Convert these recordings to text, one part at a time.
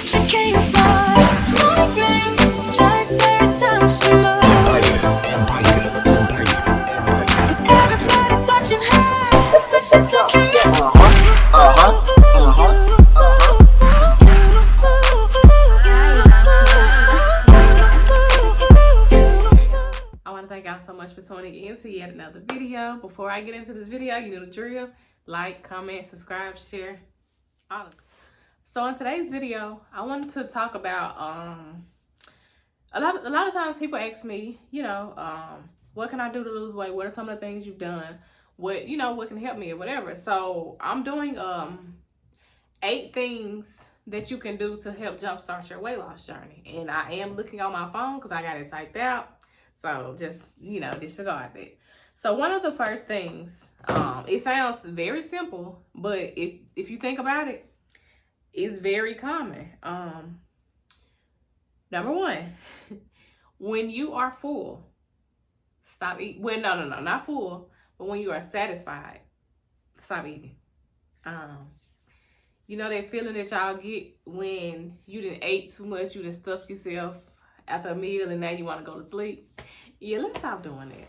She can't afford my ring. Strikes every time she moves. And everybody's watching her, but she's looking at I want to thank y'all so much for tuning in to yet another video. Before I get into this video, you know the drill. Like, comment, subscribe, share, all of it. So in today's video, I wanted to talk about a lot of times people ask me, what can I do to lose weight? What are some of the things you've done? What can help me or whatever. So I'm doing 8 things that you can do to help jumpstart your weight loss journey. And I am looking on my phone because I got it typed out. So just, disregard that. So one of the first things, it sounds very simple, but if you think about it, it's very common. Number 1, when you are full, stop eating. Well, no, not full, but when you are satisfied, stop eating. You know that feeling that y'all get when you done ate too much, you done stuffed yourself after a meal and now you want to go to sleep? Yeah, let's stop doing that.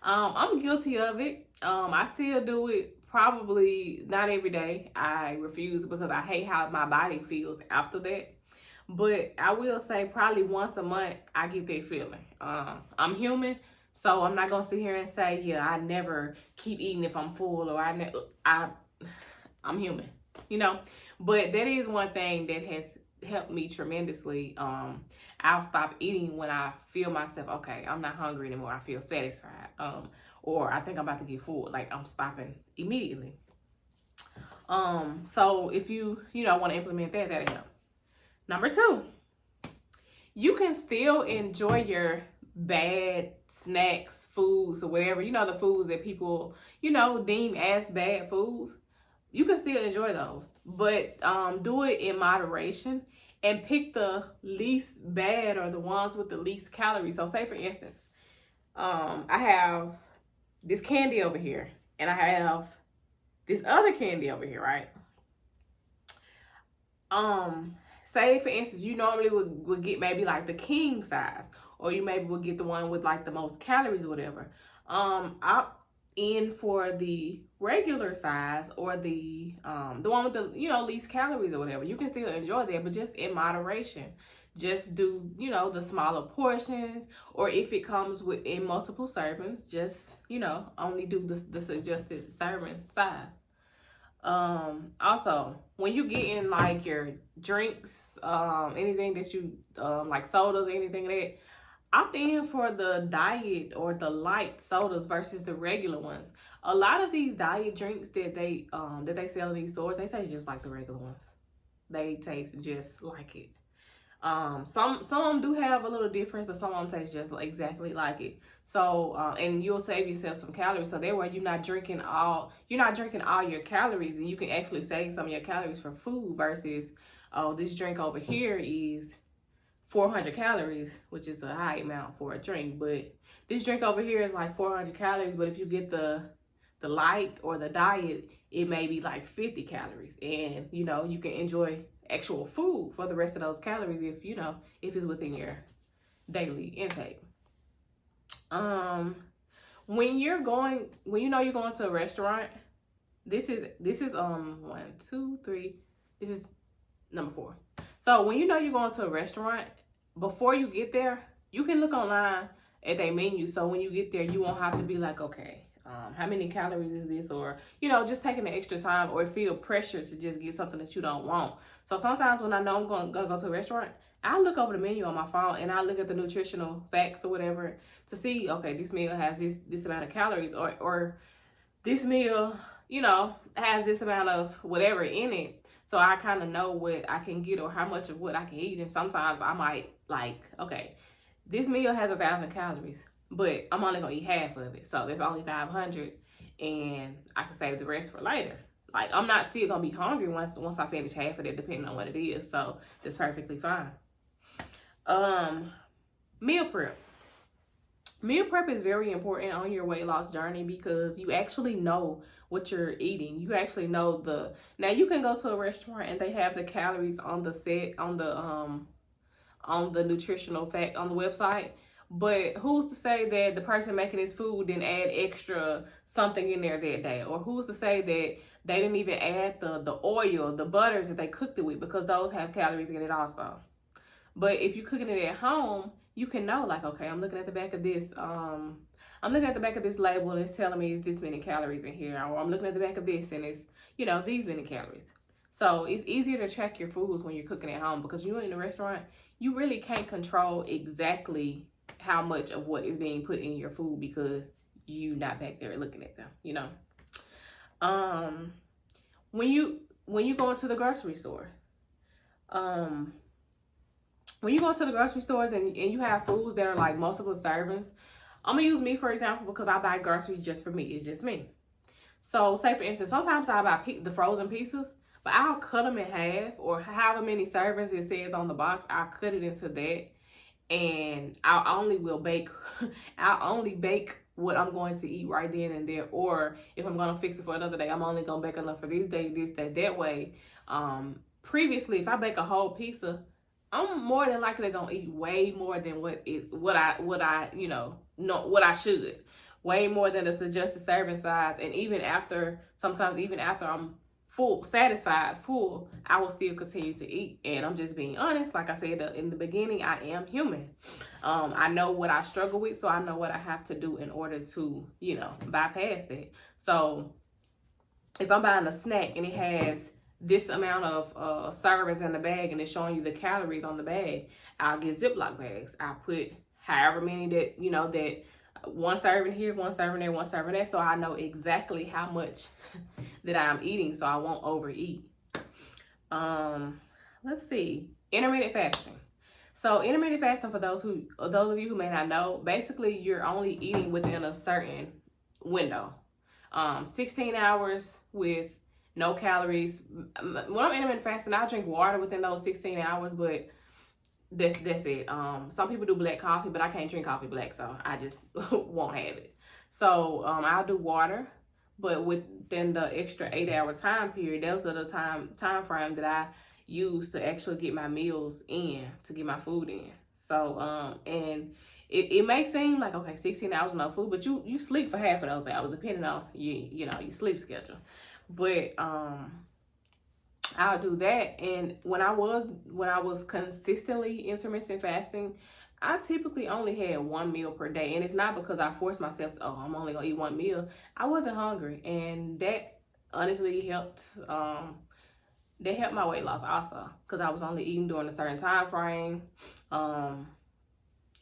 I'm guilty of it. I still do it, probably not every day. I refuse because I hate how my body feels after that. But I will say probably once a month I get that feeling. I'm human, so I'm not gonna sit here and say, yeah, I never keep eating if I'm full, or I'm human, But that is one thing that has helped me tremendously. I'll stop eating when I feel myself, okay, I'm not hungry anymore. I feel satisfied. Or I think I'm about to get full. Like, I'm stopping immediately. So if you want to implement that, that'll help. Number 2, you can still enjoy your bad snacks, foods, or whatever, the foods that people, deem as bad foods. You can still enjoy those, but do it in moderation and pick the least bad or the ones with the least calories. So say for instance, I have this candy over here and I have this other candy over here, right? Say for instance, you normally would get maybe like the king size, or you maybe would get the one with like the most calories or whatever. I in for the regular size, or the one with the least calories or whatever. You can still enjoy that, but just in moderation. Just do the smaller portions, or if it comes in multiple servings, just only do the suggested serving size. Also, when you get in like your drinks, anything that you like sodas or anything like that, opt in for the diet or the light sodas versus the regular ones. A lot of these diet drinks that they sell in these stores, they taste just like the regular ones. They taste just like it. Some of them do have a little difference, but some of them taste just exactly like it. So and you'll save yourself some calories. So that way you're not drinking all your calories, and you can actually save some of your calories for food versus, oh, this drink over here is 400 calories, which is a high amount for a drink, but this drink over here is like 400 calories, but if you get the light or the diet, it may be like 50 calories, and you can enjoy actual food for the rest of those calories if it's within your daily intake. When you're going to a restaurant, this is 1, 2, 3, this is number 4. So when you're going to a restaurant, before you get there, you can look online at their menu. So when you get there, you won't have to be like, okay, how many calories is this? Or, just taking the extra time, or feel pressure to just get something that you don't want. So sometimes when I know I'm going to go to a restaurant, I look over the menu on my phone and I look at the nutritional facts or whatever to see, okay, this meal has this amount of calories, or this meal, has this amount of whatever in it. So I kind of know what I can get or how much of what I can eat. And sometimes I might like, okay, this meal has 1,000 calories, but I'm only going to eat half of it. So there's only 500, and I can save the rest for later. Like, I'm not still going to be hungry once I finish half of it, depending on what it is. So that's perfectly fine. Meal prep. Meal prep is very important on your weight loss journey because you actually know what you're eating. You actually know now you can go to a restaurant and they have the calories on the set on the nutritional fact on the website. But who's to say that the person making this food didn't add extra something in there that day? Or who's to say that they didn't even add the oil, the butters that they cooked it with, because those have calories in it also. But if you're cooking it at home, you can know, like, okay, I'm looking at the back of this, label and it's telling me it's this many calories in here, or I'm looking at the back of this and it's, these many calories. So it's easier to track your foods when you're cooking at home, because you're in a restaurant, you really can't control exactly how much of what is being put in your food because you're not back there looking at them, When you go into the grocery store, when you go to the grocery stores and you have foods that are like multiple servings, I'm gonna use me for example because I buy groceries just for me. It's just me. So say for instance, sometimes I buy the frozen pizzas, but I'll cut them in half, or however many servings it says on the box, I'll cut it into that, and I'll only bake what I'm going to eat right then and there. Or if I'm gonna fix it for another day, I'm only gonna bake enough for this day, that way. Previously, if I bake a whole pizza, I'm more than likely gonna eat way more than what I should. Way more than the suggested serving size. And sometimes even after I'm full, I will still continue to eat. And I'm just being honest. Like I said in the beginning, I am human. I know what I struggle with, so I know what I have to do in order to, bypass that. So if I'm buying a snack and it has this amount of servings in the bag and it's showing you the calories on the bag, I'll get Ziploc bags. I'll put however many that one serving here, one serving there, one serving there, so I know exactly how much that I'm eating, so I won't overeat. Let's see, intermittent fasting. So intermittent fasting, for those of you who may not know, basically you're only eating within a certain window. 16 hours with no calories. When I'm intermittent fasting, I drink water within those 16 hours, but that's it. Some people do black coffee, but I can't drink coffee black, so I just won't have it. So I'll do water, but within the extra 8-hour time period, those are the time frame that I use to actually get my meals in, to get my food in. So and it may seem like, okay, 16 hours no food, but you sleep for half of those hours depending on your sleep schedule. But I'll do that. And when I was consistently intermittent fasting, I typically only had one meal per day. And it's not because I forced myself to, I'm only gonna eat one meal. I wasn't hungry, and that honestly helped. That helped my weight loss also, because I was only eating during a certain time frame.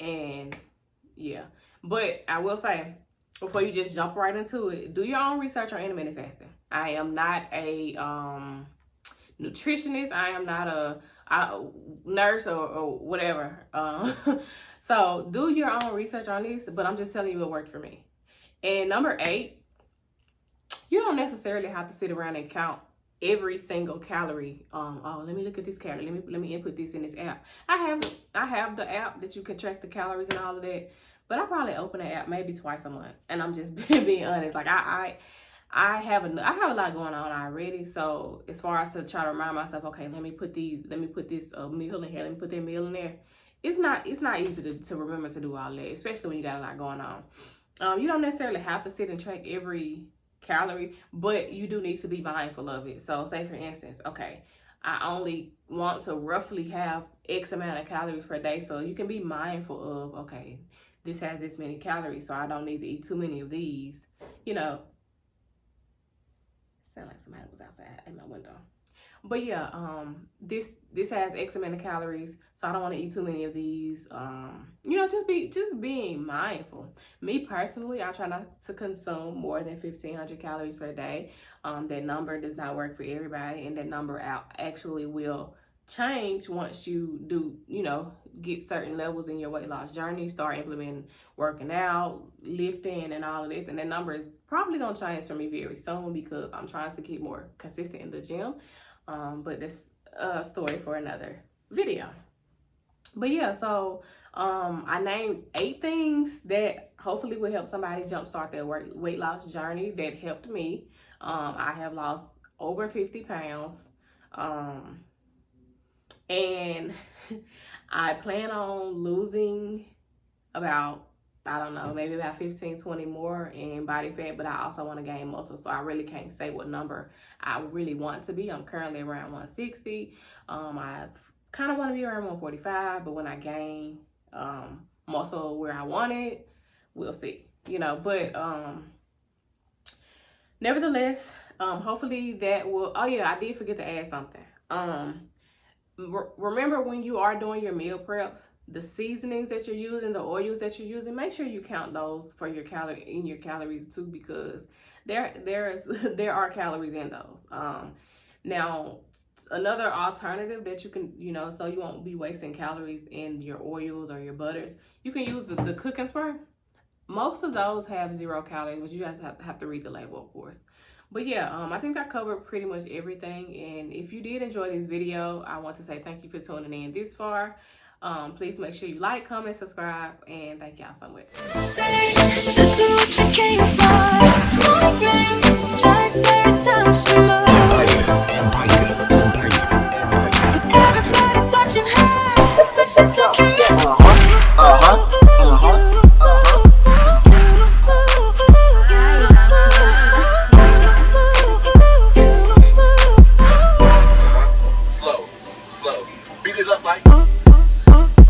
And yeah, but I will say, before you just jump right into it, do your own research on intermittent fasting. I am not a nutritionist. I am not a nurse or whatever. So do your own research on this, but I'm just telling you what worked for me. And number 8, you don't necessarily have to sit around and count every single calorie. Let me look at this calorie. Let me input this in this app. I have the app that you can track the calories and all of that, but I probably open the app maybe twice a month. And I'm just being honest. Like I have a lot going on already. So as far as to try to remind myself, okay, let me put this meal in here, let me put that meal in there. It's not easy to remember to do all that, especially when you got a lot going on. You don't necessarily have to sit and track every calorie, but you do need to be mindful of it. So say for instance, okay, I only want to roughly have X amount of calories per day. So you can be mindful of, okay, this has this many calories, so I don't need to eat too many of these. Sound like somebody was outside in my window. But yeah, this has X amount of calories, so I don't want to eat too many of these. Just being mindful. Me personally, I try not to consume more than 1,500 calories per day. That number does not work for everybody, and that number actually will change once you do, get certain levels in your weight loss journey, start implementing working out, lifting, and all of this. And that number is probably gonna change for me very soon because I'm trying to get more consistent in the gym. But that's a story for another video. But yeah, so I named 8 things that hopefully will help somebody jumpstart their weight loss journey that helped me. I have lost over 50 pounds. And I plan on losing about, I don't know, maybe about 15, 20 more in body fat, but I also want to gain muscle. So I really can't say what number I really want to be. I'm currently around 160. I kind of want to be around 145, but when I gain muscle where I want it, we'll see, you know. But nevertheless, hopefully that will, oh yeah, I did forget to add something. Remember when you are doing your meal preps, the seasonings that you're using, the oils that you're using, make sure you count those for your calories too, because there are calories in those. Now, another alternative that you can, you know, so you won't be wasting calories in your oils or your butters, you can use the cooking spray. Most of those have 0 calories, but you guys have to read the label, of course. But yeah, I think I covered pretty much everything. And if you did enjoy this video, I want to say thank you for tuning in this far. Please make sure you like, comment, subscribe, and thank y'all so much. This is what you came for. Migraine, stress every time she moves. Everybody's watching her, but she's looking